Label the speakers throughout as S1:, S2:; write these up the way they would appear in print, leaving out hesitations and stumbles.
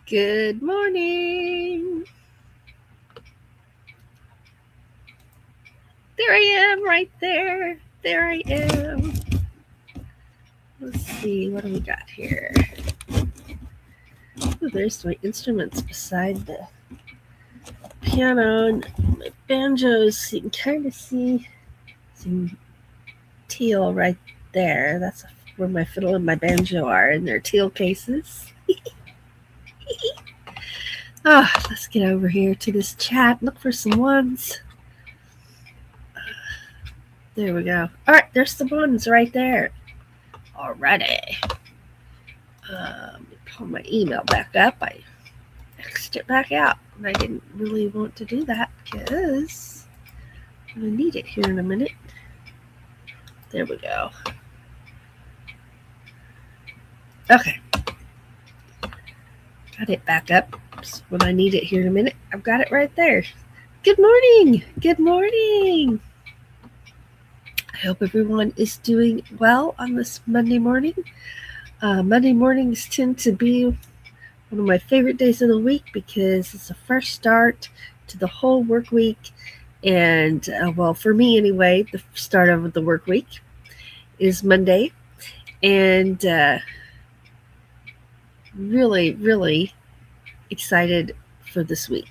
S1: Good morning. There I am, right there. There I am. Let's see, what do we got here? Oh, there's my instruments beside the piano and my banjos. You can kind of see some teal right there. That's where my fiddle and my banjo are in their teal cases. Let's get over here to this chat. Look for some ones. There we go. All right, there's the ones right there. Alrighty. Let me pull my email back up. I X'd it back out, and I didn't really want to do that because I'm going to need it here in a minute. There we go. Okay. Got it back up. So when I need it here in a minute, I've got it right there. Good morning. Good morning. I hope everyone is doing well on this Monday morning. Monday mornings tend to be one of my favorite days of the week because it's a fresh start to the whole work week. And, for me anyway, the start of the work week is Monday. And really, really excited for this week.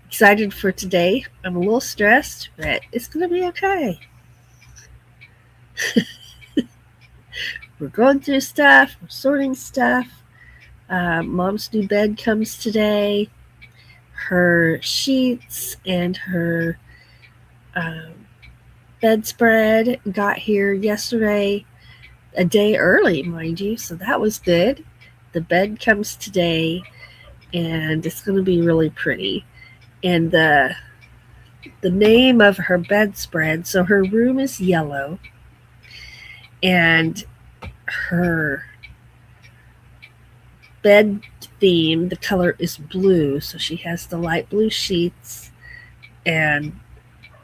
S1: Excited for today. I'm a little stressed, but it's going to be okay. We're going through stuff. We're sorting stuff. Mom's new bed comes today. Her sheets and her bedspread got here yesterday, a day early, mind you, so that was good. The bed comes today, and it's going to be really pretty. And the name of her bedspread, so her room is yellow, and her bed theme, the color is blue, so she has the light blue sheets and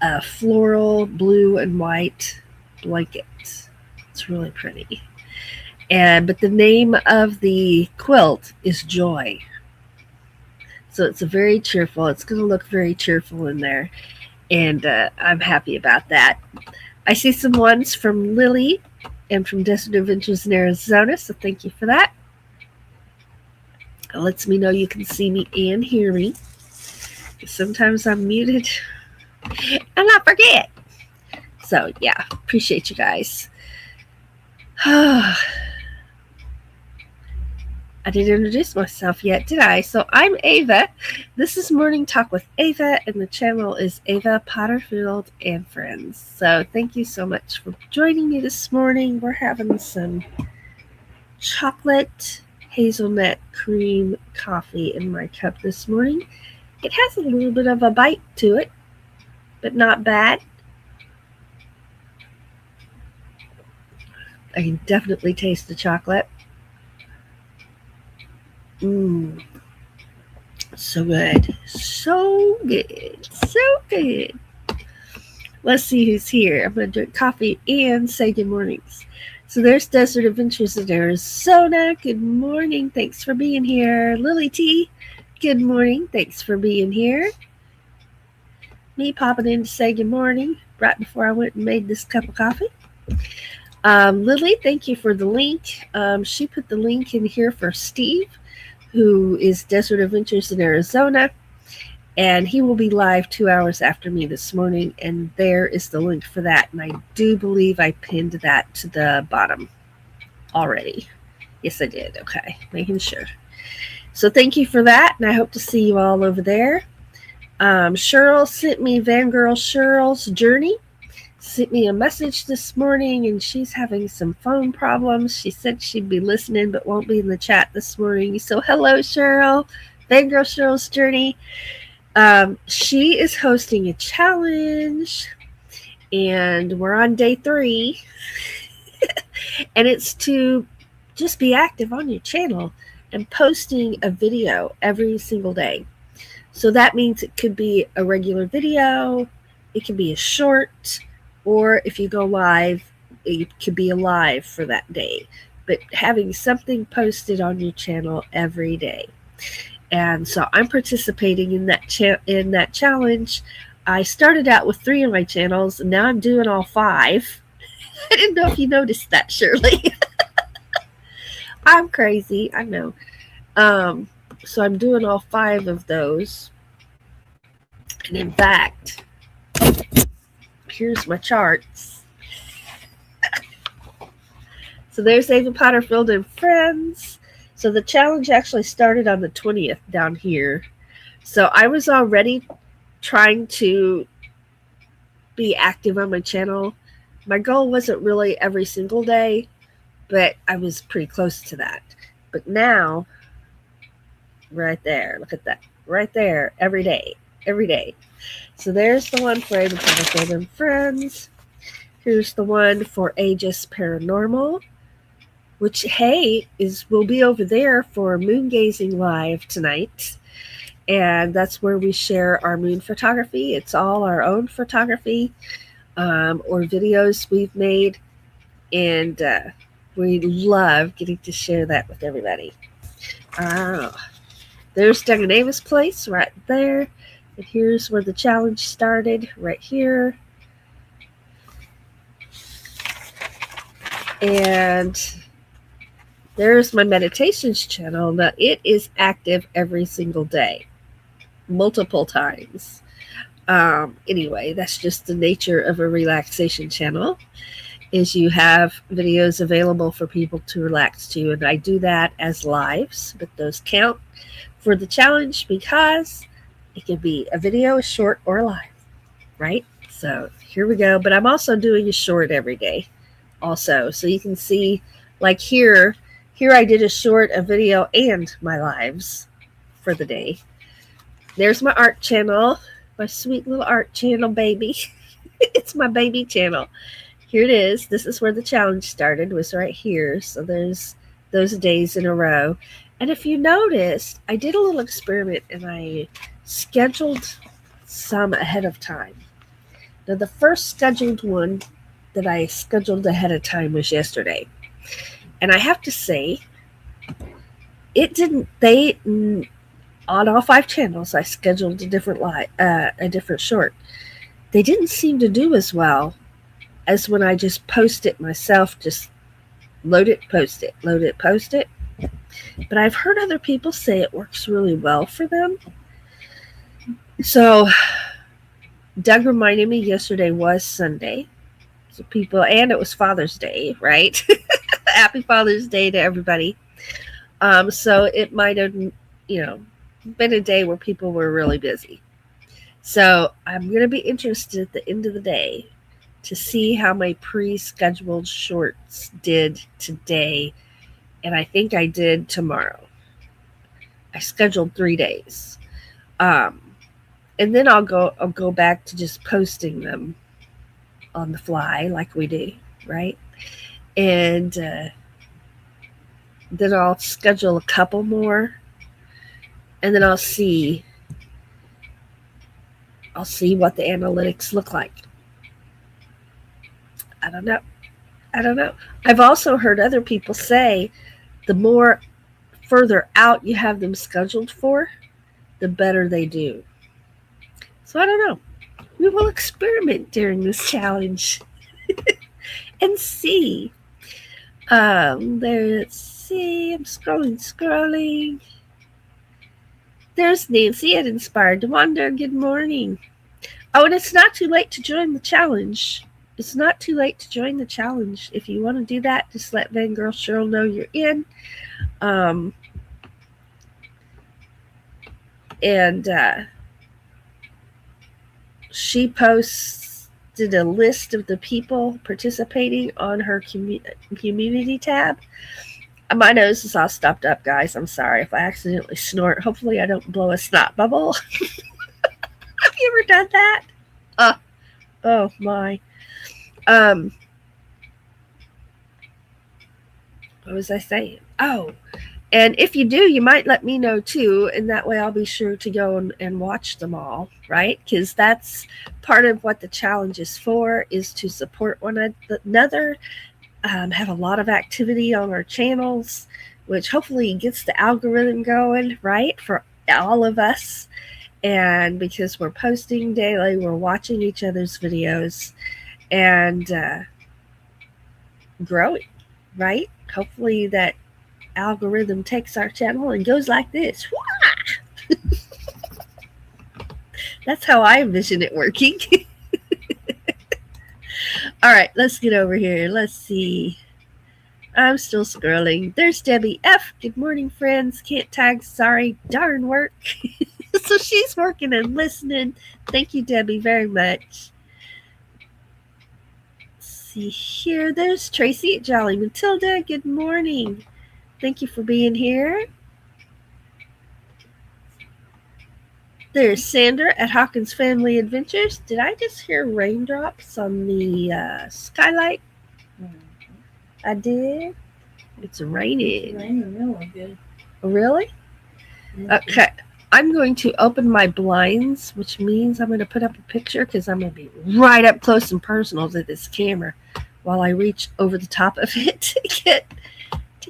S1: a floral blue and white blanket. It's really pretty. But the name of the quilt is Joy. So it's very cheerful. It's going to look very cheerful in there. And I'm happy about that. I see some ones from Lily and from Desert Adventures in Arizona, so thank you for that. It lets me know you can see me and hear me. Sometimes I'm muted and I forget. So, yeah, appreciate you guys. I didn't introduce myself yet, did I? So I'm Ava. This is Morning Talk with Ava, and the channel is Ava Potterfield and Friends. So thank you so much for joining me this morning. We're having some chocolate hazelnut cream coffee in my cup this morning. It has a little bit of a bite to it, but not bad. I can definitely taste the chocolate. So good. So good. So good. Let's see who's here. I'm going to drink coffee and say good mornings. So there's Desert Adventures in Arizona. Good morning. Thanks for being here. Lily T, good morning. Thanks for being here. Me popping in to say good morning right before I went and made this cup of coffee. Lily, thank you for the link. She put the link in here for Steve, who is Desert Adventures in Arizona, and he will be live 2 hours after me this morning, and there is the link for that, and I do believe I pinned that to the bottom already. Yes, I did. Okay, making sure. So thank you for that, and I hope to see you all over there. Cheryl sent me Vangirl Cheryl's Journey. Sent me a message this morning, and she's having some phone problems. She said she'd be listening but won't be in the chat this morning. So hello, Cheryl. Vangirl Cheryl's Journey. She is hosting a challenge, and we're on day 3. And it's to just be active on your channel and posting a video every single day. So that means it could be a regular video, it can be a short, or if you go live, it could be a live for that day. but having something posted on your channel every day. And so I'm participating in that challenge. I started out with 3 of my channels, and now I'm doing all 5. I didn't know if you noticed that, Shirley. I'm crazy, I know. So I'm doing all 5 of those. And in fact, here's my charts. So there's Ava Potterfield and Friends. So the challenge actually started on the 20th down here. So I was already trying to be active on my channel. My goal wasn't really every single day, but I was pretty close to that. But now, right there, look at that. Right there, every day. So there's the one for Ava Potterfield and Friends. Here's the one for Aegis Paranormal, which, hey, will be over there for moon gazing live tonight. And that's where we share our moon photography. It's all our own photography or videos we've made. And we love getting to share that with everybody. There's Doug and Ava's place right there. And here's where the challenge started, right here. And there's my meditations channel. Now, it is active every single day, multiple times. Anyway, that's just the nature of a relaxation channel, is you have videos available for people to relax to. And I do that as lives, but those count for the challenge because it can be a video, a short, or a live, right? So here we go. But I'm also doing a short every day also. So you can see, like here I did a short, a video, and my lives for the day. There's my art channel, my sweet little art channel, baby. It's my baby channel. Here it is. This is where the challenge started, was right here. So there's those days in a row. And if you noticed, I did a little experiment and I scheduled some ahead of time. Now, the first scheduled one that I scheduled ahead of time was yesterday. And I have to say, on all 5 channels, I scheduled a different short. They didn't seem to do as well as when I just post it myself, just load it, post it, load it, post it. But I've heard other people say it works really well for them. So Doug reminded me yesterday was Sunday. So and it was Father's Day, right? Happy Father's Day to everybody. So it might have, been a day where people were really busy. So I'm going to be interested at the end of the day to see how my pre-scheduled shorts did today. And I think I did tomorrow. I scheduled 3 days. And then I'll go back to just posting them on the fly like we do, right? And then I'll schedule a couple more, and then I'll see what the analytics look like. I don't know. I've also heard other people say the more further out you have them scheduled for, the better they do. So I don't know. We will experiment during this challenge and see. Let's see. I'm scrolling. There's Nancy at Inspired to Wander. Good morning. Oh, and it's not too late to join the challenge. If you want to do that, just let Van Girl Cheryl know you're in. She posted a list of the people participating on her community tab. My nose is all stopped up, guys. I'm sorry if I accidentally snort. Hopefully I don't blow a snot bubble. Have you ever done that? Oh my. What was I saying? Oh, and if you do, you might let me know too, and that way I'll be sure to go and watch them all, right? Because that's part of what the challenge is for, is to support one another. have a lot of activity on our channels, which hopefully gets the algorithm going, right, for all of us. And because we're posting daily, we're watching each other's videos and growing, right? Hopefully that algorithm takes our channel and goes like this. That's how I envision it working. All right, let's get over here. Let's see. I'm still scrolling. There's Debbie F. Good morning, friends. Can't tag. Sorry. Darn work. So she's working and listening. Thank you, Debbie, very much. Let's see here. There's Tracy at Jolly Matilda. Good morning. Thank you for being here. There's Sandra at Hawkins Family Adventures. Did I just hear raindrops on the skylight? I did. It's raining.
S2: It's raining really good.
S1: Really? Okay. I'm going to open my blinds, which means I'm going to put up a picture because I'm going to be right up close and personal to this camera while I reach over the top of it to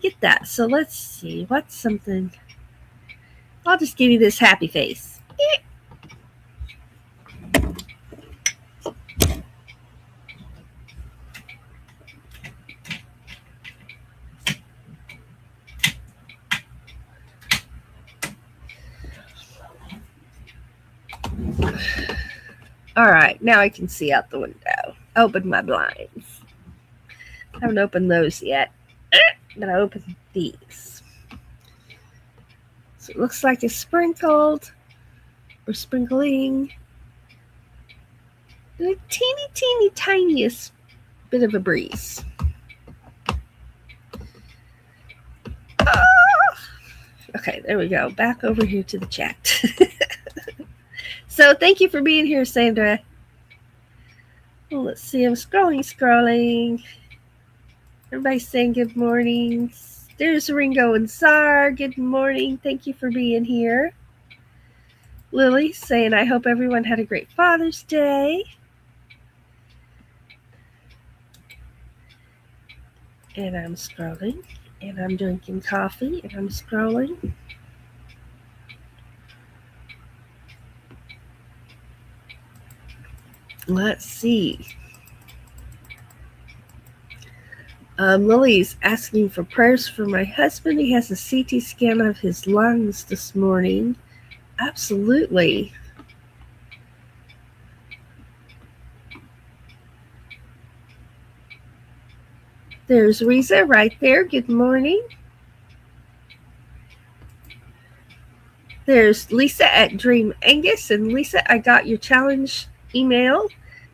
S1: get that. So let's see. What's something? I'll just give you this happy face. All right, now I can see out the window. Open my blinds. I haven't opened those yet, but I opened these. So it looks like it's sprinkled or sprinkling. And a teeny tiniest bit of a breeze. Okay, there we go. Back over here to the chat. So thank you for being here, Sandra. Well, let's see. I'm scrolling. Everybody's saying good morning. There's Ringo and Sar. Good morning. Thank you for being here. Lily saying, I hope everyone had a great Father's Day. And I'm scrolling. And I'm drinking coffee. And I'm scrolling. Let's see. Lily's asking for prayers for my husband. He has a CT scan of his lungs this morning. Absolutely. There's Riza right there. Good morning. There's Lisa at Dream Angus. And Lisa, I got your challenge email.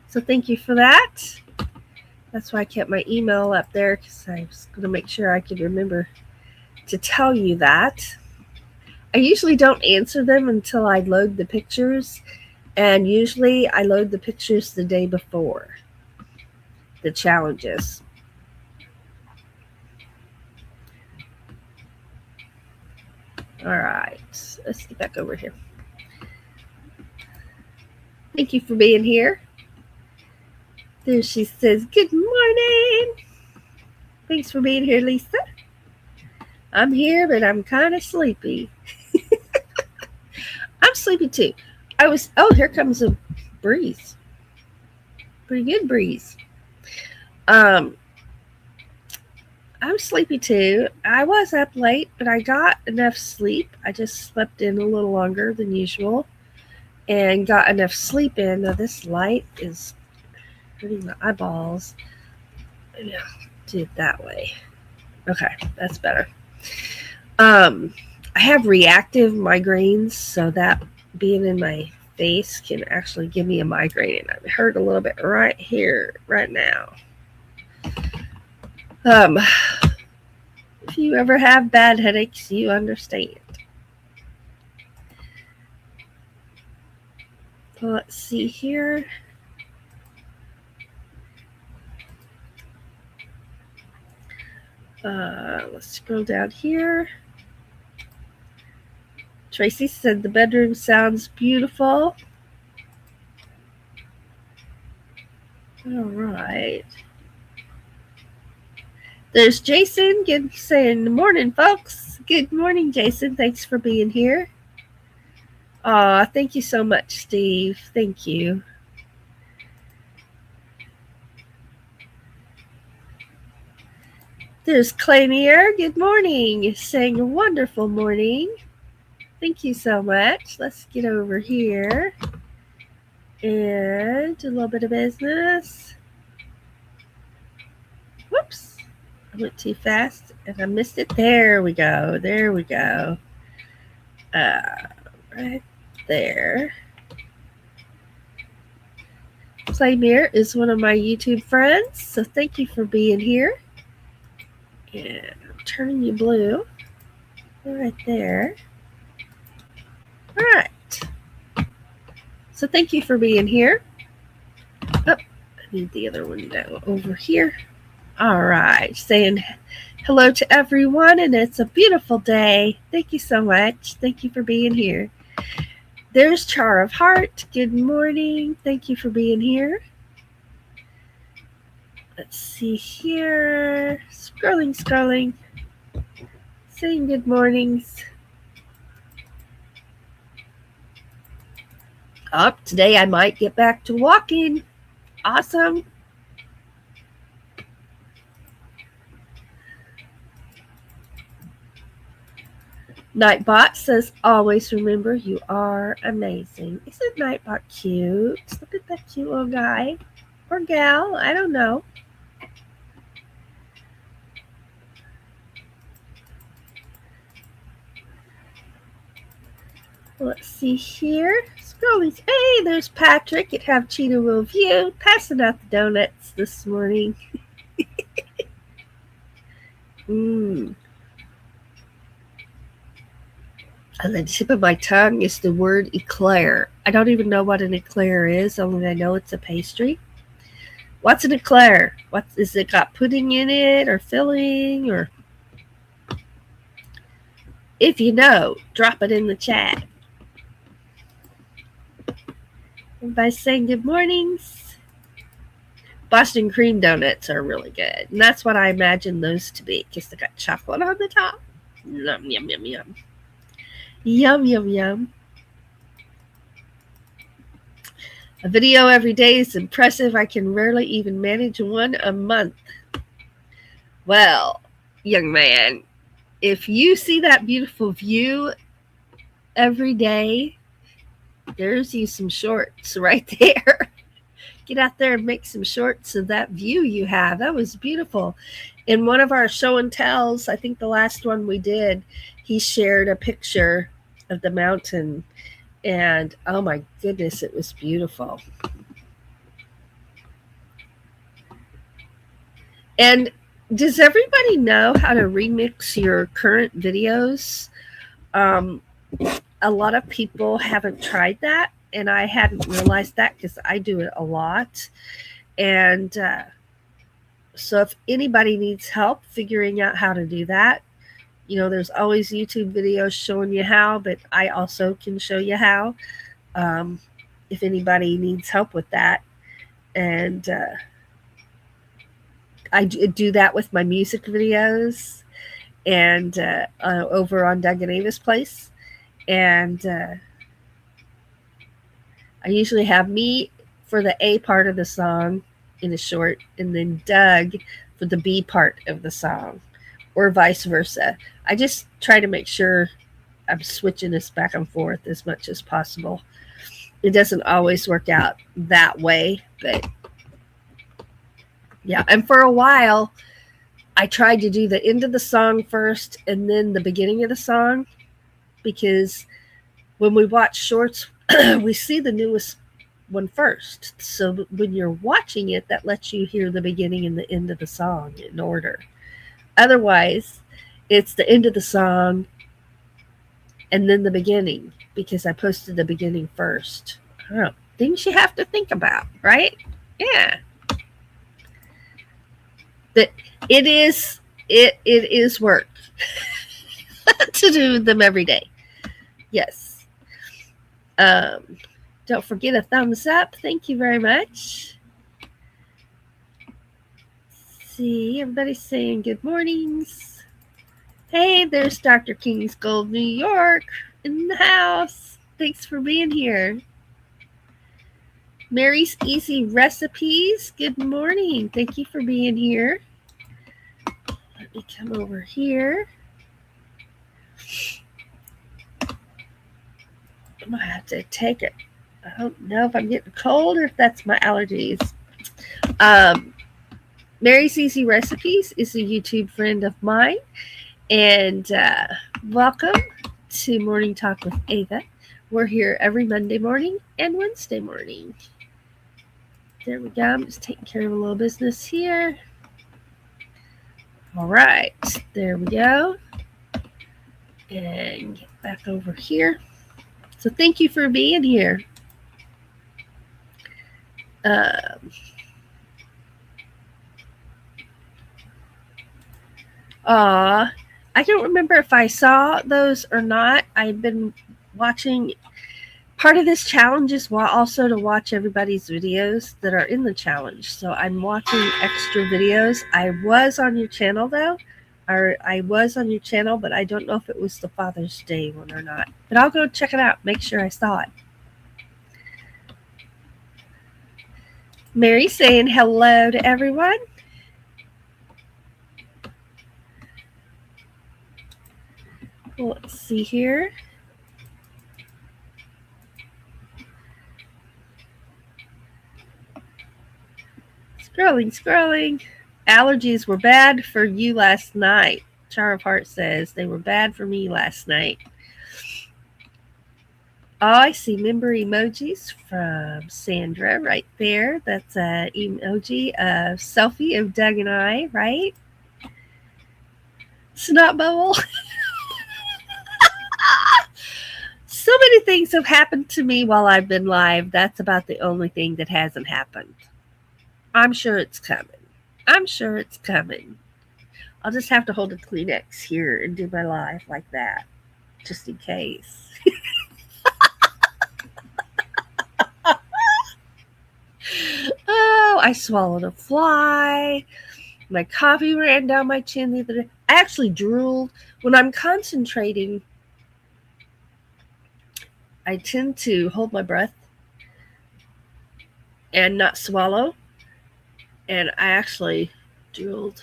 S1: So thank you for that. That's why I kept my email up there because I was going to make sure I could remember to tell you that. I usually don't answer them until I load the pictures. And usually I load the pictures the day before the challenges. All right, let's get back over here. Thank you for being here. There she says, good morning. Thanks for being here, Lisa. I'm here, but I'm kind of sleepy. I'm sleepy too. Here comes a breeze. Pretty good breeze. I'm sleepy too. I was up late, but I got enough sleep. I just slept in a little longer than usual and got enough sleep in. Now this light is hurting my eyeballs. Maybe I'll do it that way. Okay, that's better. I have reactive migraines, so that being in my face can actually give me a migraine, and I'm hurt a little bit right here, right now. If you ever have bad headaches, you understand. Let's see here. Let's scroll down here. Tracy said the bedroom sounds beautiful. All right. There's Jason. Good saying morning, folks. Good morning, Jason. Thanks for being here. Thank you so much, Steve. Thank you. There's Clainier. Good morning. Saying a wonderful morning. Thank you so much. Let's get over here and do a little bit of business. Whoops. I went too fast and I missed it. There we go. There we go. Right there. Claymere is one of my YouTube friends, so thank you for being here. And I'm turning you blue. Right there. All right. So thank you for being here. Oh, I need the other window over here. All right. Saying hello to everyone, and it's a beautiful day. Thank you so much. Thank you for being here. There's Char of Heart. Good morning. Thank you for being here. Let's see here. Scrolling. Saying good mornings. Today I might get back to walking. Awesome. Nightbot says, always remember you are amazing. Isn't Nightbot cute? Look at that cute little guy. Or gal. I don't know. Let's see here. Scrolling. Hey, there's Patrick at Have Cheetah Will View. Passing out the donuts this morning. On the tip of my tongue is the word eclair. I don't even know what an eclair is, only I know it's a pastry. What's an eclair? What is it got pudding in it or filling or? If you know, drop it in the chat. Everybody saying good mornings. Boston cream donuts are really good. And that's what I imagine those to be because they got chocolate on the top. Yum, yum, yum, yum. Yum, yum, yum. A video every day is impressive. I can rarely even manage one a month. Well, young man, if you see that beautiful view every day, there's you some shorts right there. Get out there and make some shorts of that view you have. That was beautiful. In one of our show and tells, I think the last one we did, he shared a picture of the mountain. And oh my goodness, it was beautiful. And does everybody know how to remix your current videos? A lot of people haven't tried that, and I hadn't realized that because I do it a lot. And so if anybody needs help figuring out how to do that, there's always YouTube videos showing you how, but I also can show you how if anybody needs help with that. And I do that with my music videos and over on Doug and Ava's place. And I usually have me for the A part of the song in a short, and then Doug for the B part of the song, or vice versa. I just try to make sure I'm switching this back and forth as much as possible. It doesn't always work out that way, but yeah. And for a while, I tried to do the end of the song first and then the beginning of the song, because when we watch shorts, we see the newest one first. So when you're watching it, that lets you hear the beginning and the end of the song in order. Otherwise, it's the end of the song and then the beginning, because I posted the beginning first. I don't know. Things you have to think about, right? Yeah. That it is work to do them every day. Yes. Don't forget a thumbs up. Thank you very much. see. Everybody's saying good mornings. Hey, there's Dr. King's Gold, New York, in the house. Thanks for being here. Mary's Easy Recipes, good morning. Thank you for being here. Let me come over here. I might have to take it. I don't know if I'm getting cold or if that's my allergies. Mary's Easy Recipes is a YouTube friend of mine. And welcome to Morning Talk with Ava. We're here every Monday morning and Wednesday morning. There we go. I'm just taking care of a little business here. All right. There we go. And get back over here. So thank you for being here. I don't remember if I saw those or not. I've been watching. Part of this challenge is also to watch everybody's videos that are in the challenge. So I'm watching extra videos. I was on your channel, though. I was on your channel, but I don't know if it was the Father's Day one or not. But I'll go check it out, make sure I saw it. Mary saying hello to everyone. Let's see here. Scrolling. Allergies were bad for you last night. Char of Heart says they were bad for me last night. Oh, I see member emojis from Sandra right there. That's an emoji, a selfie of Doug and I, right? Snot bubble. So many things have happened to me while I've been live. That's about the only thing that hasn't happened. I'm sure it's coming. I'll just have to hold a Kleenex here and do my live like that, just in case. Oh, I swallowed a fly. My coffee ran down my chin the other day. I actually drooled. When I'm concentrating, I tend to hold my breath and not swallow. And I actually drooled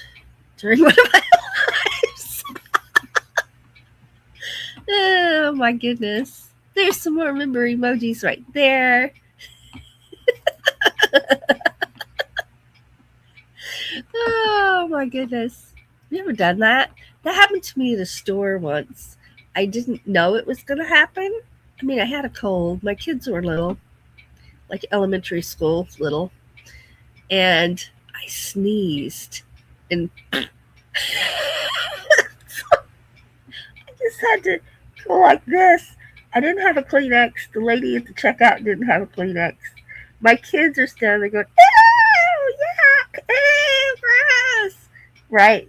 S1: during one of my lives. Oh, my goodness. There's some more member emojis right there. Oh, my goodness. You ever done that? That happened to me at a store once. I didn't know it was going to happen. I mean, I had a cold. My kids were little, like elementary school little. And I sneezed. And I just had to go like this. I didn't have a Kleenex. The lady at the checkout didn't have a Kleenex. My kids are standing there going, ew, yuck, ew, gross. Right?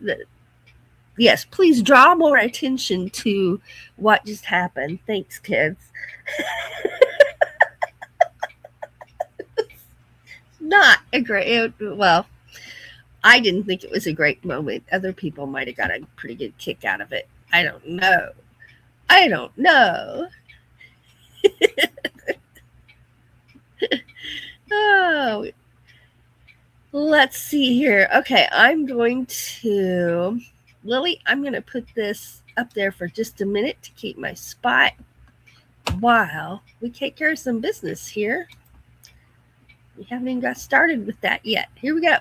S1: Yes, please draw more attention to what just happened. Thanks, kids. Not a great, well, I didn't think it was a great moment. Other people might have got a pretty good kick out of it. I don't know. Oh, let's see here. Okay, I'm going to, Lily, I'm going to put this up there for just a minute to keep my spot while we take care of some business here. We haven't even got started with that yet. Here we go.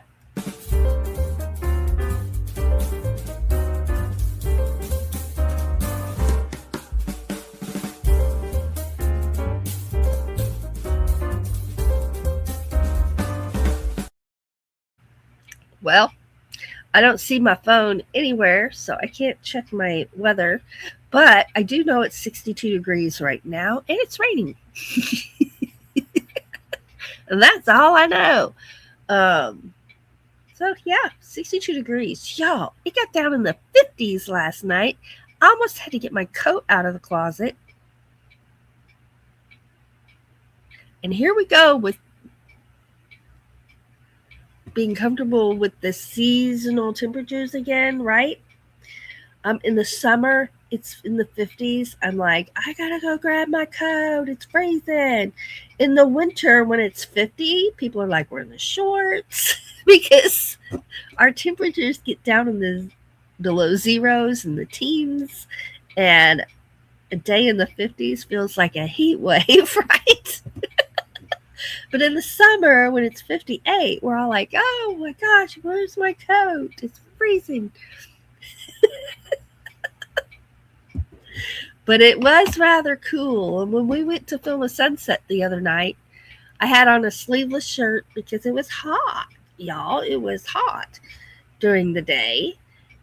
S1: Well, I don't see my phone anywhere, so I can't check my weather, but I do know it's 62 degrees right now, and it's raining. And that's all I know. So, yeah, 62 degrees. Y'all, it got down in the 50s last night. I almost had to get my coat out of the closet. And here we go with being comfortable with the seasonal temperatures again, right? In the summer, it's in the 50s. I'm like, I gotta go grab my coat. It's freezing. In the winter, when it's 50, people are like, we're in the shorts because our temperatures get down in the below zeros and the teens. And a day in the 50s feels like a heat wave, right? But in the summer, when it's 58, we're all like, oh my gosh, where's my coat? It's freezing. But it was rather cool. And when we went to film a sunset the other night, I had on a sleeveless shirt because it was hot, y'all. It was hot during the day.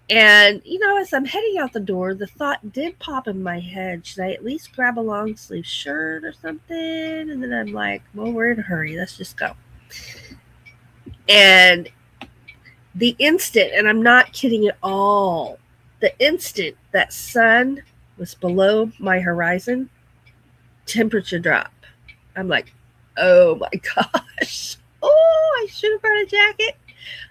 S1: And, as I'm heading out the door, the thought did pop in my head, should I at least grab a long sleeve shirt or something? And then I'm like, well, we're in a hurry. Let's just go. And the instant, and I'm not kidding at all, the instant that sun was below my horizon, temperature drop. I'm like, oh my gosh. Oh, I should have brought a jacket.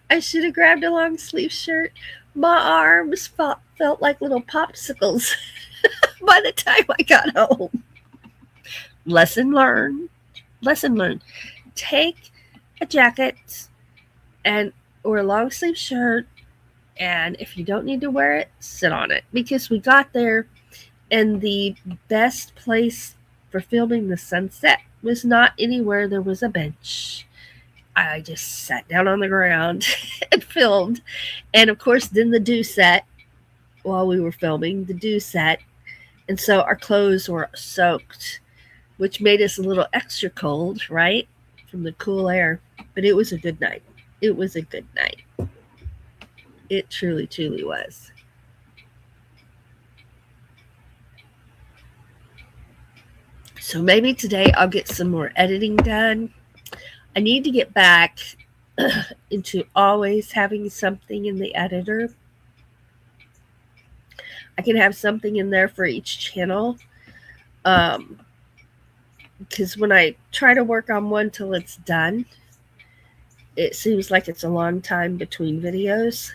S1: I should have grabbed a long sleeve shirt. My arms felt like little popsicles by the time I got home. Lesson learned. Lesson learned. Take a jacket or a long sleeve shirt, and if you don't need to wear it, sit on it. Because we got there, and the best place for filming the sunset was not anywhere there was a bench. I just sat down on the ground and filmed. And of course, then the dew set while we were filming, the dew set. And so our clothes were soaked, which made us a little extra cold, right? From the cool air. But it was a good night. It was a good night. It truly, truly was. So maybe today I'll get some more editing done. I need to get back into always having something in the editor. I can have something in there for each channel. Because when I try to work on one till it's done, it seems like it's a long time between videos.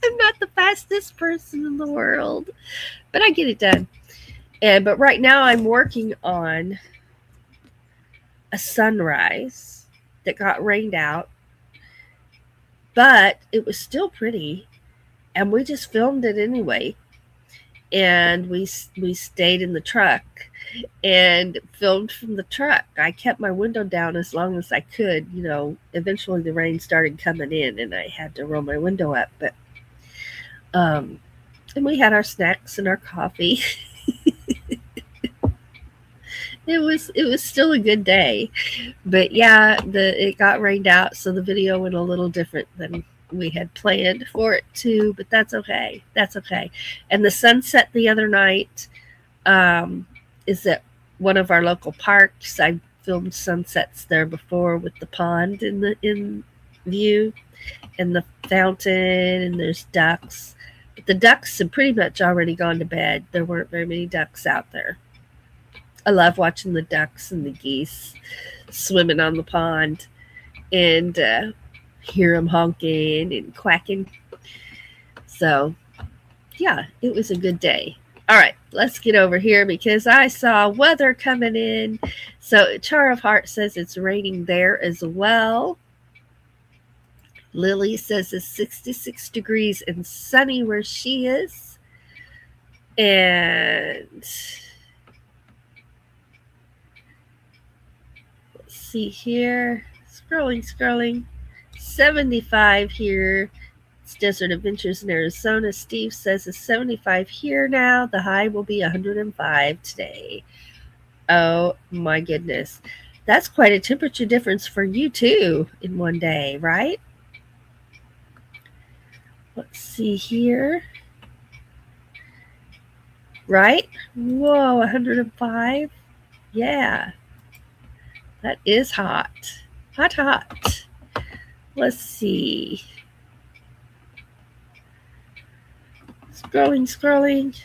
S1: I'm not the fastest person in the world, but I get it done. But right now I'm working on a sunrise that got rained out, but it was still pretty, and we just filmed it anyway. And we stayed in the truck and filmed from the truck. I kept my window down as long as I could. Eventually the rain started coming in, and I had to roll my window up. But and we had our snacks and our coffee. It was still a good day. But yeah, it got rained out, so the video went a little different than we had planned for it to, but that's okay. That's okay. And the sunset the other night is at one of our local parks. I filmed sunsets there before with the pond in view and the fountain, and there's ducks. But the ducks had pretty much already gone to bed. There weren't very many ducks out there. I love watching the ducks and the geese swimming on the pond and hear them honking and quacking. So, yeah, it was a good day. All right, let's get over here because I saw weather coming in. So, Char of Heart says it's raining there as well. Lily says it's 66 degrees and sunny where she is. And let's see here. Scrolling. 75 here. It's Desert Adventures in Arizona. Steve says it's 75 here now. The high will be 105 today. Oh my goodness. That's quite a temperature difference for you too in one day, right? Let's see here. Right? Whoa, 105. Yeah. That is hot. Hot. Let's see. Scrolling.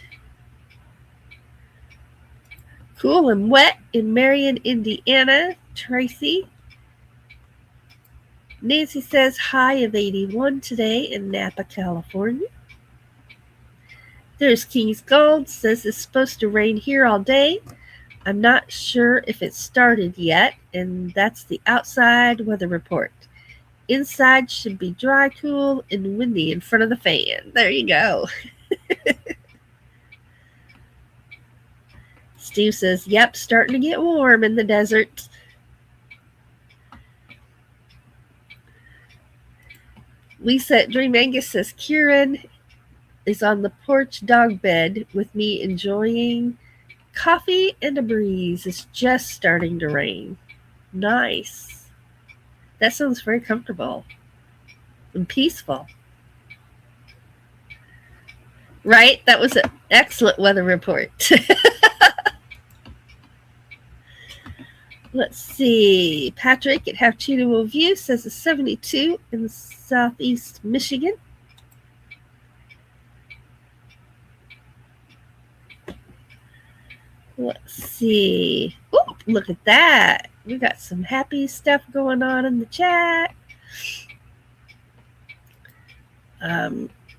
S1: Cool and wet in Marion, Indiana. Tracy. Nancy says high of 81 today in Napa, California. There's King's Gold, says it's supposed to rain here all day. I'm not sure if it started yet, and that's the outside weather report. Inside should be dry, cool, and windy in front of the fan. There you go. Steve says, yep, starting to get warm in the desert. Lisa at Dream Angus says, Kieran is on the porch dog bed with me enjoying coffee and a breeze. It's just starting to rain. Nice. That sounds very comfortable and peaceful. Right? That was an excellent weather report. Let's see. Patrick at Have Tunable View says it's 72 in southeast Michigan. Let's see. Oh, look at that. We got some happy stuff going on in the chat.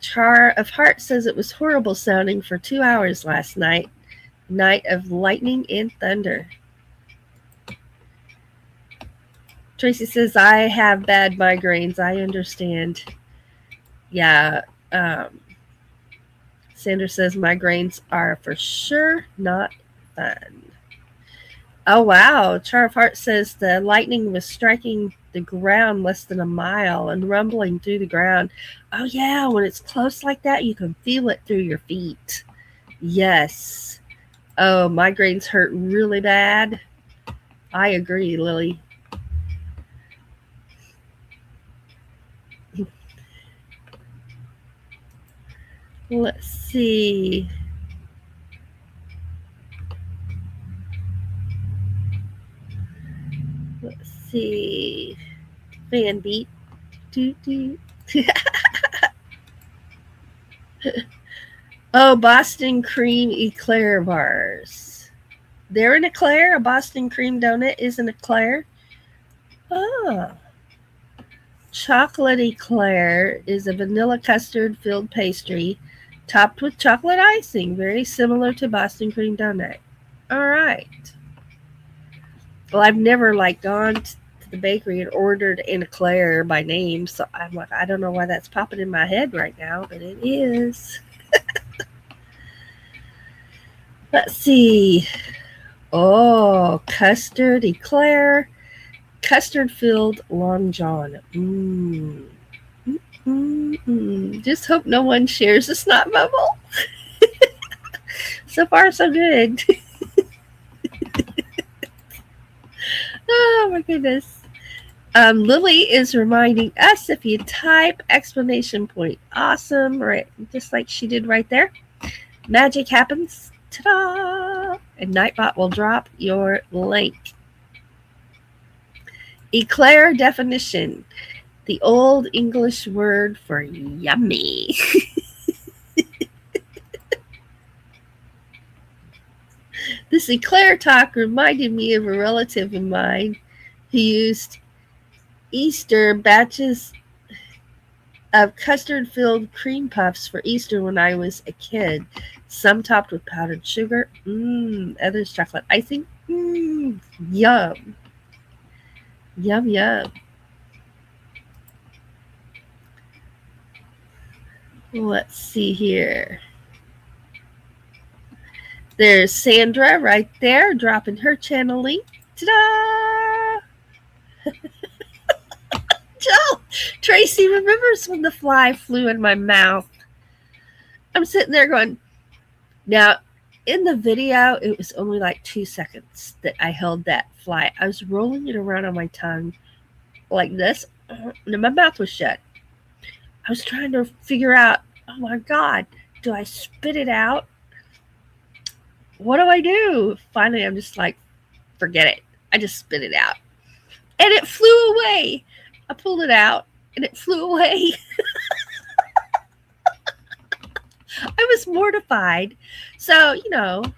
S1: Char of Heart says it was horrible sounding for 2 hours last night. Night of lightning and thunder. Tracy says, I have bad migraines. I understand. Yeah. Sandra says, migraines are for sure not fun. Oh, wow. Char of Heart says the lightning was striking the ground less than a mile and rumbling through the ground. Oh, yeah. When it's close like that, you can feel it through your feet. Yes. Oh, migraines hurt really bad. I agree, Lily. Let's see. Let's see. Fan beat. Oh, Boston cream eclair bars. They're an eclair. A Boston cream donut is an eclair. Oh. Chocolate eclair is a vanilla custard filled pastry topped with chocolate icing, very similar to Boston cream donut. All right. Well, I've never gone to the bakery and ordered an eclair by name, so I'm like, I don't know why that's popping in my head right now, but it is. Let's see. Oh, custard eclair, custard filled Long John. Just hope no one shares a snot bubble. So far, so good. Oh my goodness. Lily is reminding us, if you type exclamation point awesome, right, just like she did right there, magic happens. Ta-da! And Nightbot will drop your link. Eclair definition. The old English word for yummy. This eclair talk reminded me of a relative of mine who used Easter batches of custard-filled cream puffs for Easter when I was a kid. Some topped with powdered sugar. Others chocolate icing. Yum. Yum, yum. Let's see here. There's Sandra right there, dropping her channel link. Ta-da! Joe, Tracy remembers when the fly flew in my mouth. I'm sitting there going, now, in the video, it was only 2 seconds that I held that fly. I was rolling it around on my tongue like this, and my mouth was shut. I was trying to figure out, oh my God, do I spit it out? What do I do? Finally, I'm just like, forget it. I just spit it out. And it flew away. I pulled it out, and it flew away. I was mortified. So,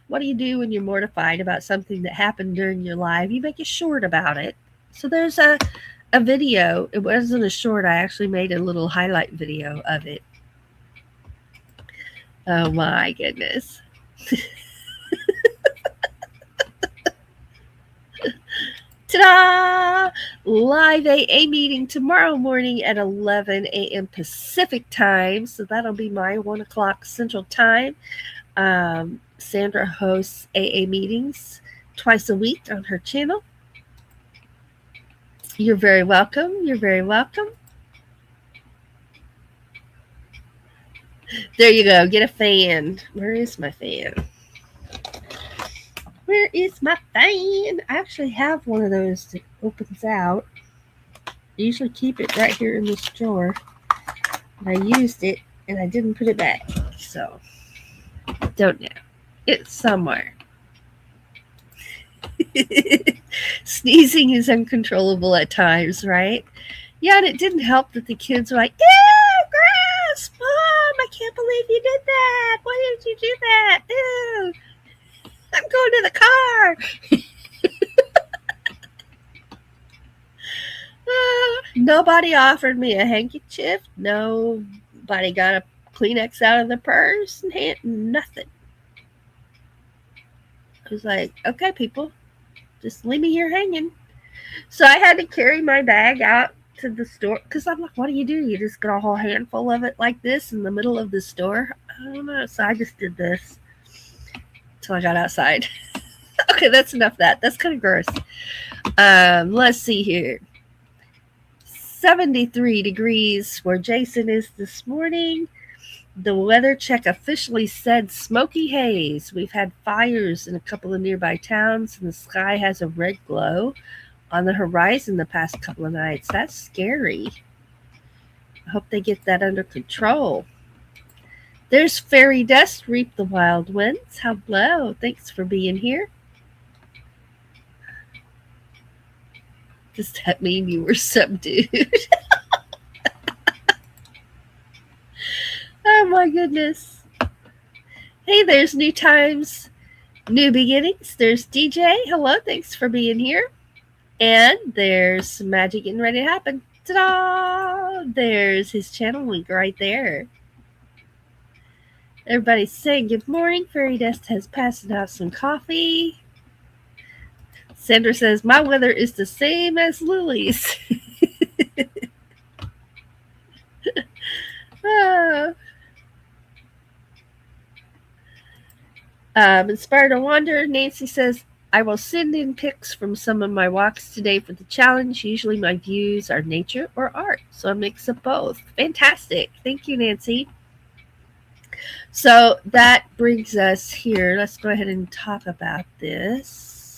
S1: what do you do when you're mortified about something that happened during your life? You make a short about it. So there's a a video. It wasn't a short. I actually made a little highlight video of it. Oh my goodness. Ta-da! Live AA meeting tomorrow morning at 11 a.m. Pacific time. So that'll be my 1 o'clock Central time. Sandra hosts AA meetings twice a week on her channel. You're very welcome. You're very welcome. There you go. Get a fan. Where is my fan? Where is my fan? I actually have one of those that opens out. I usually keep it right here in this drawer. I used it and I didn't put it back. So, don't know. It's somewhere. Sneezing is uncontrollable at times, right? Yeah, and it didn't help that the kids were like, ew, gross, Mom, I can't believe you did that. Why did you do that? Ew, I'm going to the car. Nobody offered me a handkerchief. Nobody got a Kleenex out of the purse. Nothing. I was like, okay, people, just leave me here hanging. So I had to carry my bag out to the store because I'm like, what do? You just get a whole handful of it like this in the middle of the store? I don't know. So I just did this until I got outside. Okay, that's enough of that. That's kind of gross. Let's see here. 73 degrees where Jason is this morning. The weather check officially said smoky haze. We've had fires in a couple of nearby towns, and the sky has a red glow on the horizon the past couple of nights. That's scary. I hope they get that under control. There's fairy dust, reap the wild winds. Hello, thanks for being here. Does that mean you were subdued? Oh my goodness. Hey, there's New Times, New Beginnings. There's DJ. Hello, thanks for being here. And there's some magic getting ready to happen. Ta-da! There's his channel link right there. Everybody's saying good morning. Fairy Dust has passed out some coffee. Sandra says, my weather is the same as Lily's. Inspired to Wander, Nancy says, I will send in pics from some of my walks today for the challenge. Usually my views are nature or art, so a mix of both. Fantastic. Thank you, Nancy. So that brings us here. Let's go ahead and talk about this.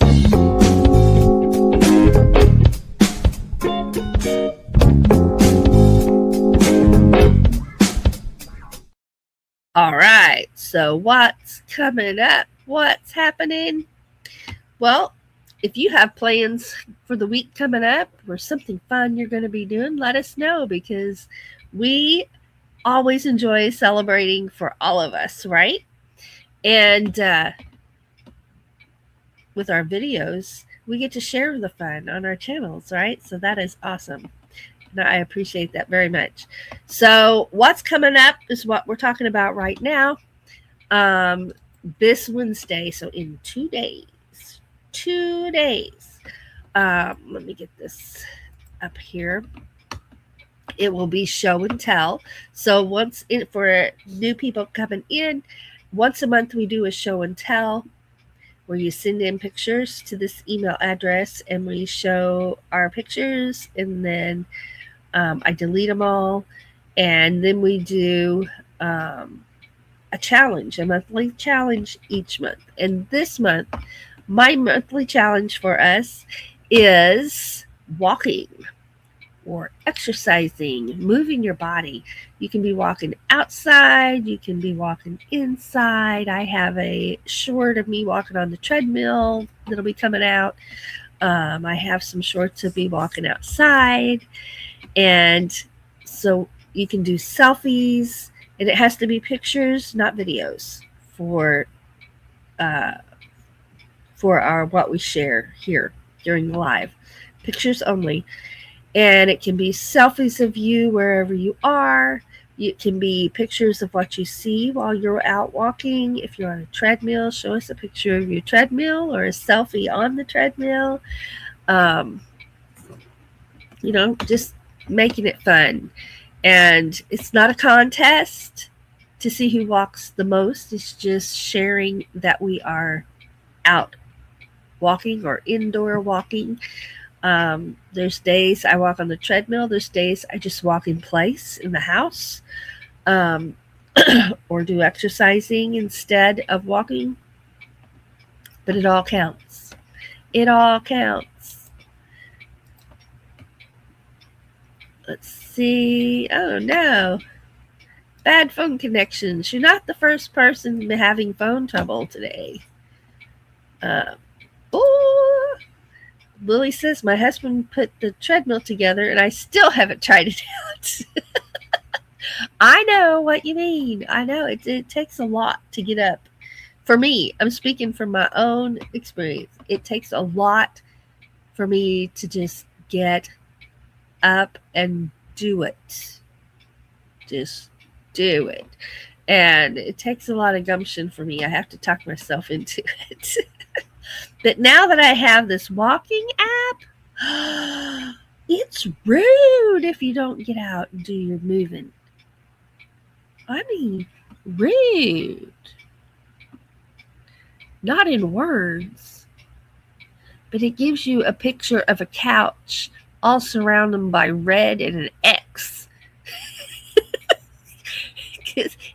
S1: All right, so what's coming up? What's happening? Well, if you have plans for the week coming up or something fun you're going to be doing, let us know because we always enjoy celebrating for all of us, right? And with our videos, we get to share the fun on our channels, right? So that is awesome. And I appreciate that very much. So what's coming up is what we're talking about right now. This Wednesday, so in 2 days. 2 days. Let me get this up here. It will be show and tell. So for new people coming in, once a month we do a show and tell where you send in pictures to this email address and we show our pictures and then I delete them all. And then we do a challenge, a monthly challenge each month. And this month, my monthly challenge for us is walking or exercising, moving your body. You can be walking outside, you can be walking inside. I have a short of me walking on the treadmill that'll be coming out. I have some shorts of me walking outside. And so you can do selfies, and it has to be pictures, not videos, for our what we share here during the live. Pictures only. And it can be selfies of you wherever you are. It can be pictures of what you see while you're out walking. If you're on a treadmill, show us a picture of your treadmill or a selfie on the treadmill. Um, just making it fun. And it's not a contest to see who walks the most. It's just sharing that we are out walking or indoor walking. There's days I walk on the treadmill. There's days I just walk in place in the house, um, or do exercising instead of walking. But it all counts. It all counts. Let's see. Oh no. Bad phone connections. You're not the first person having phone trouble today. Oh, Lily says my husband put the treadmill together and I still haven't tried it out. I know what you mean. I know it takes a lot to get up. For me, I'm speaking from my own experience. It takes a lot for me to just get up and do it. Just do it. And it takes a lot of gumption for me. I have to talk myself into it. But now that I have this walking app, it's rude if you don't get out and do your moving. I mean, rude. Not in words, but it gives you a picture of a couch all surrounded by red and an X.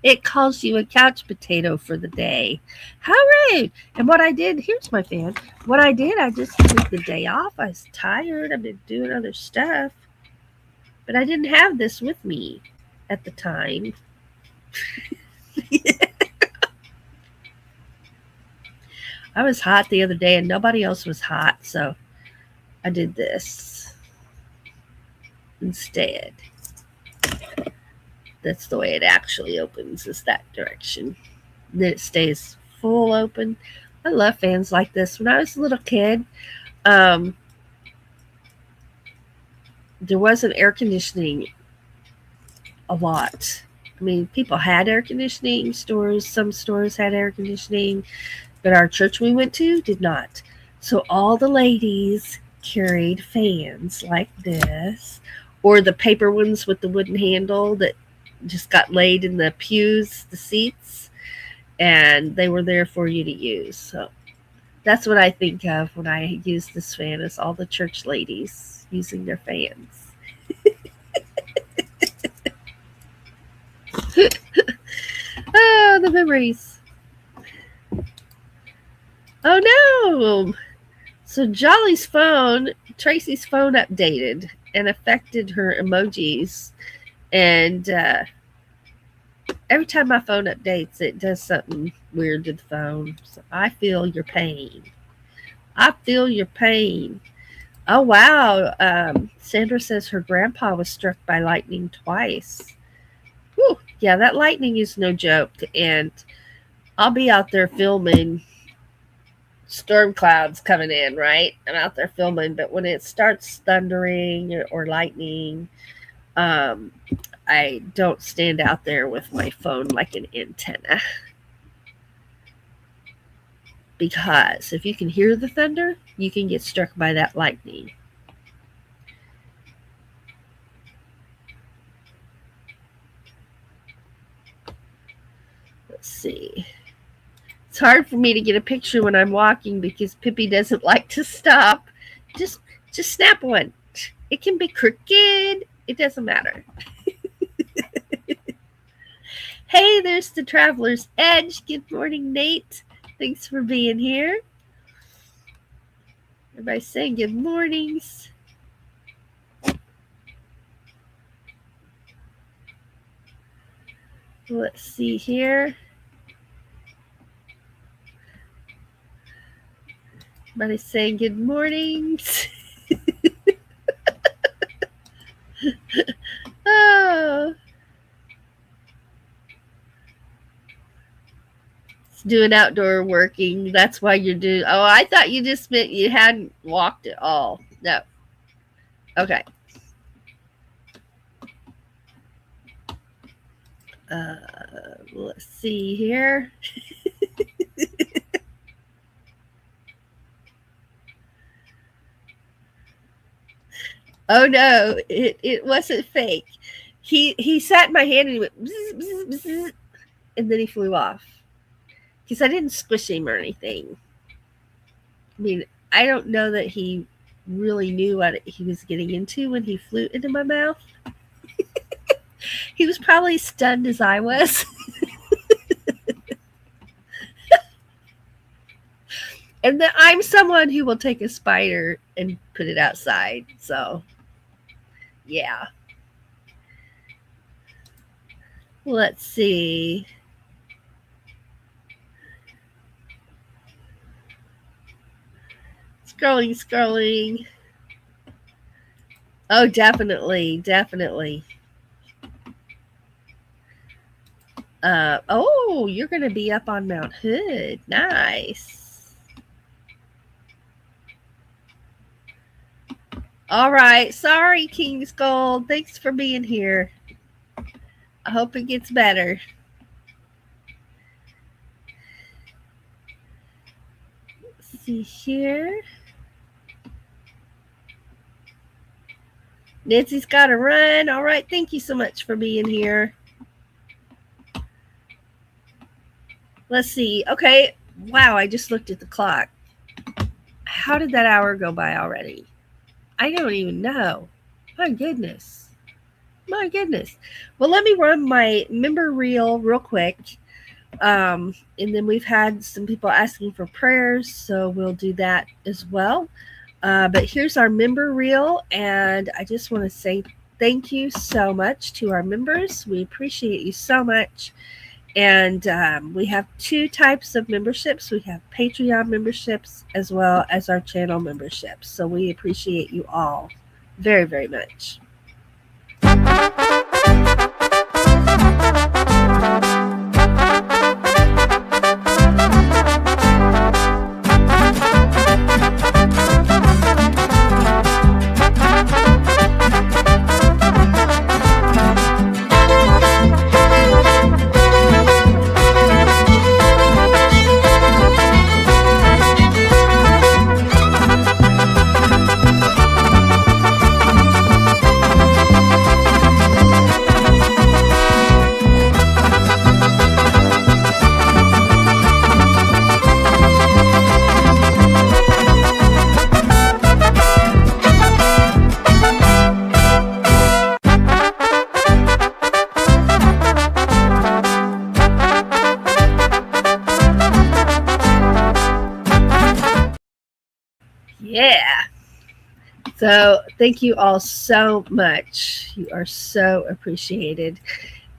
S1: It calls you a couch potato for the day. How rude. And what I did, here's my fan. What I did, I just took the day off. I was tired. I've been doing other stuff. But I didn't have this with me at the time. I was hot the other day and nobody else was hot, so I did this instead. That's the way it actually opens, is that direction. And then it stays full open. I love fans like this. When I was a little kid, there wasn't air conditioning a lot. I mean, people had air conditioning stores. Some stores had air conditioning, but our church we went to did not. So all the ladies carried fans like this, or the paper ones with the wooden handle that just got laid in the pews, the seats, and they were there for you to use. So that's what I think of when I use this fan, is all the church ladies using their fans. Oh, the memories. Oh no! So Jolly's phone, Tracy's phone updated and affected her emojis. And every time my phone updates, it does something weird to the phone. So I feel your pain. I feel your pain. Oh, wow. Sandra says her grandpa was struck by lightning twice. Whew. Yeah, that lightning is no joke. And I'll be out there filming storm clouds coming in, right? I'm out there filming, but when it starts thundering or lightning, I don't stand out there with my phone like an antenna. Because if you can hear the thunder, you can get struck by that lightning. Let's see. It's hard for me to get a picture when I'm walking because Pippi doesn't like to stop. Just snap one. It can be crooked. It doesn't matter. Hey, there's the Traveler's Edge. Good morning, Nate. Thanks for being here. Everybody saying good mornings. Let's see here. Everybody saying good mornings. Oh. It's doing outdoor working. That's why you're doing. Oh, I thought you just meant you hadn't walked at all. No. Okay. Let's see here. Oh no, it wasn't fake. He sat in my hand and he went bzz, bzz, bzz, and then he flew off. Because I didn't squish him or anything. I mean, I don't know that he really knew what he was getting into when he flew into my mouth. He was probably stunned as I was. And then I'm someone who will take a spider and put it outside. So, yeah. Let's see. Scrolling. Oh, definitely. Oh, you're going to be up on Mount Hood. Nice. All right. Sorry, King's Gold. Thanks for being here. I hope it gets better. Let's see here. Nancy's got to run. All right. Thank you so much for being here. Let's see. Okay. Wow. I just looked at the clock. How did that hour go by already? I don't even know. My goodness. Well, let me run my member reel real quick. And then we've had some people asking for prayers, so we'll do that as well. But here's our member reel, and I just want to say thank you so much to our members. We appreciate you so much. And we have two types of memberships. We have Patreon memberships as well as our channel memberships. So we appreciate you all very, very much. Yeah. So thank you all so much. You are so appreciated.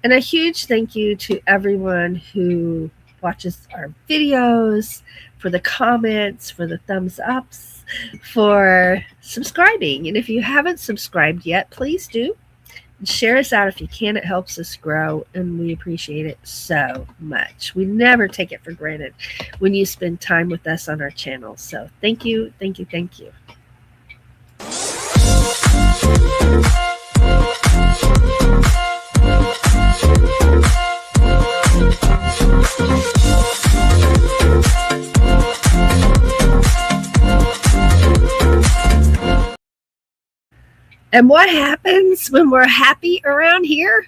S1: And a huge thank you to everyone who watches our videos, for the comments, for the thumbs ups, for subscribing. And if you haven't subscribed yet, please do. Share us out if you can. It helps us grow, and we appreciate it so much. We never take it for granted when you spend time with us on our channel. So thank you. And what happens when we're happy around here?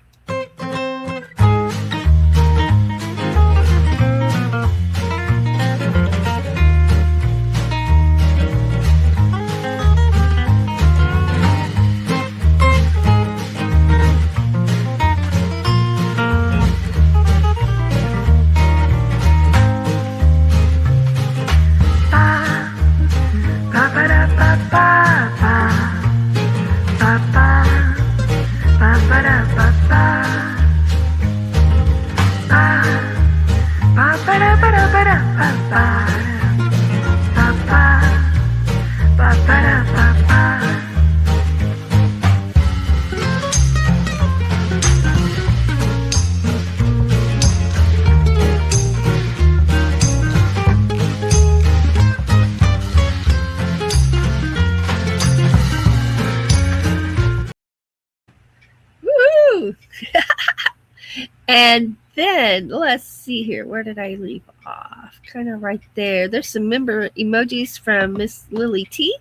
S1: And then let's see here. Where did I leave off? Kind of right there. There's some member emojis from Miss Lily T.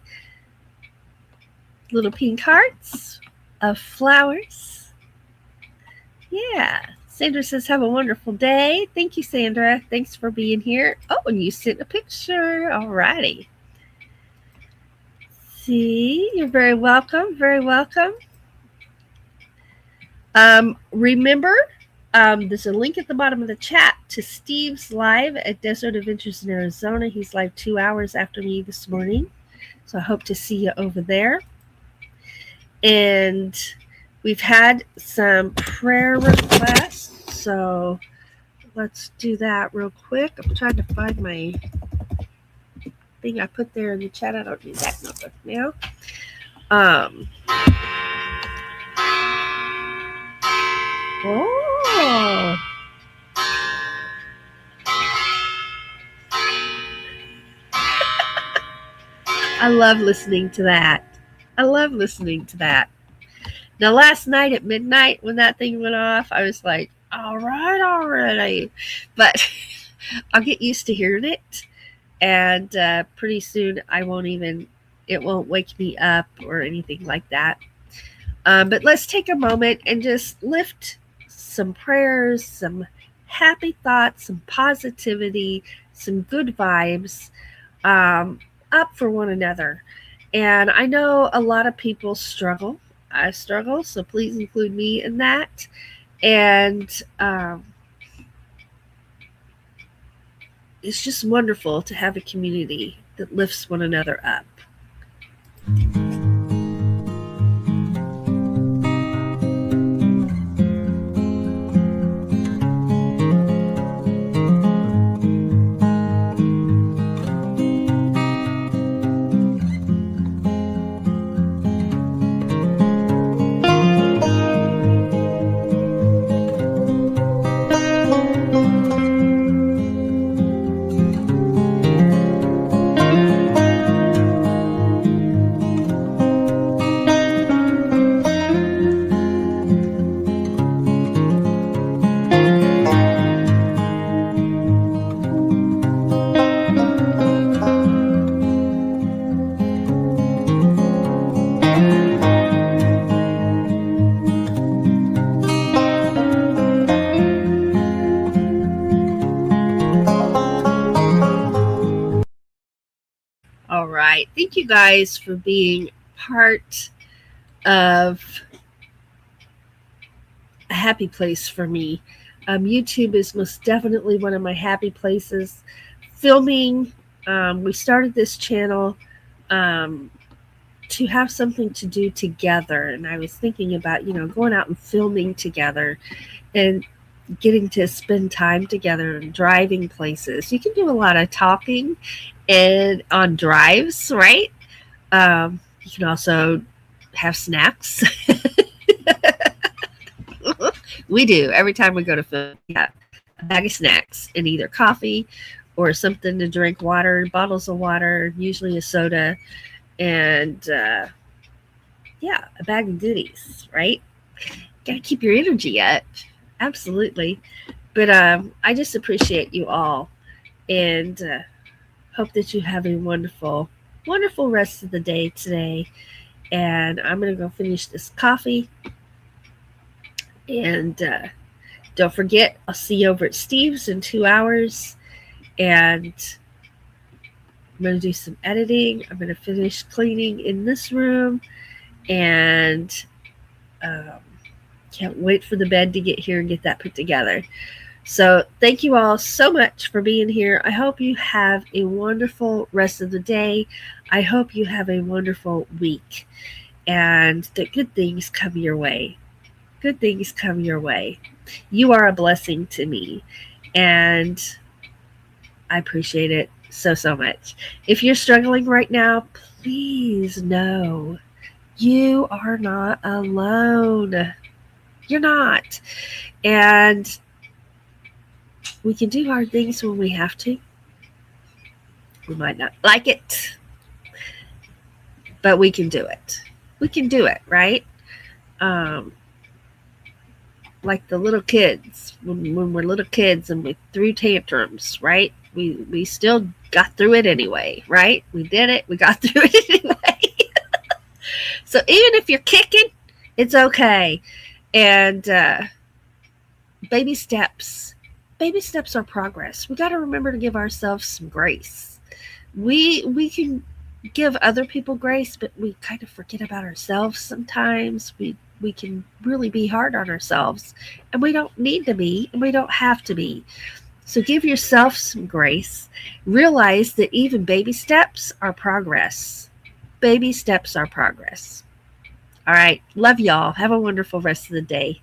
S1: Little pink hearts of flowers. Yeah. Sandra says, have a wonderful day. Thank you, Sandra. Thanks for being here. Oh, and you sent a picture. All righty. See, you're very welcome. Very welcome. Remember, there's a link at the bottom of the chat to Steve's live at Desert Adventures in Arizona. He's live 2 hours after me this morning. So I hope to see you over there. And we've had some prayer requests. So let's do that real quick. I'm trying to find my thing I put there in the chat. I don't need that notebook now. Oh. I love listening to that. Now, last night at midnight when that thing went off, I was like, all right, already. But I'll get used to hearing it. And pretty soon it won't wake me up or anything like that. But let's take a moment and just lift some prayers, some happy thoughts, some positivity, some good vibes up for one another. And I know a lot of people struggle. I struggle, so please include me in that. And it's just wonderful to have a community that lifts one another up. Thank you guys for being part of a happy place for me. YouTube is most definitely one of my happy places. Filming, we started this channel to have something to do together. And I was thinking about, going out and filming together and getting to spend time together and driving places. You can do a lot of talking and on drives, right? You can also have snacks. We do. Every time we go to film, we have a bag of snacks and either coffee or something to drink, water, bottles of water, usually a soda, and a bag of goodies, right? Gotta keep your energy up. Absolutely. But I just appreciate you all and hope that you have a wonderful, wonderful rest of the day today. And I'm going to go finish this coffee. And don't forget, I'll see you over at Steve's in 2 hours. And I'm going to do some editing. I'm going to finish cleaning in this room. And can't wait for the bed to get here and get that put together. So thank you all so much for being here. I hope you have a wonderful rest of the day. I hope you have a wonderful week. And that good things come your way. Good things come your way. You are a blessing to me. And I appreciate it so, so much. If you're struggling right now, please know you are not alone. You're not. And we can do hard things when we have to. We might not like it, but we can do it. We can do it, right? like the little kids, when we're little kids and we threw tantrums, right? We still got through it anyway, right? We did it. We got through it anyway. So even if you're kicking, it's okay. And baby steps. Baby steps are progress. We got to remember to give ourselves some grace. We can give other people grace, but we kind of forget about ourselves sometimes. We can really be hard on ourselves, and we don't need to be, and we don't have to be. So give yourself some grace. Realize that even baby steps are progress. Baby steps are progress. All right. Love y'all. Have a wonderful rest of the day.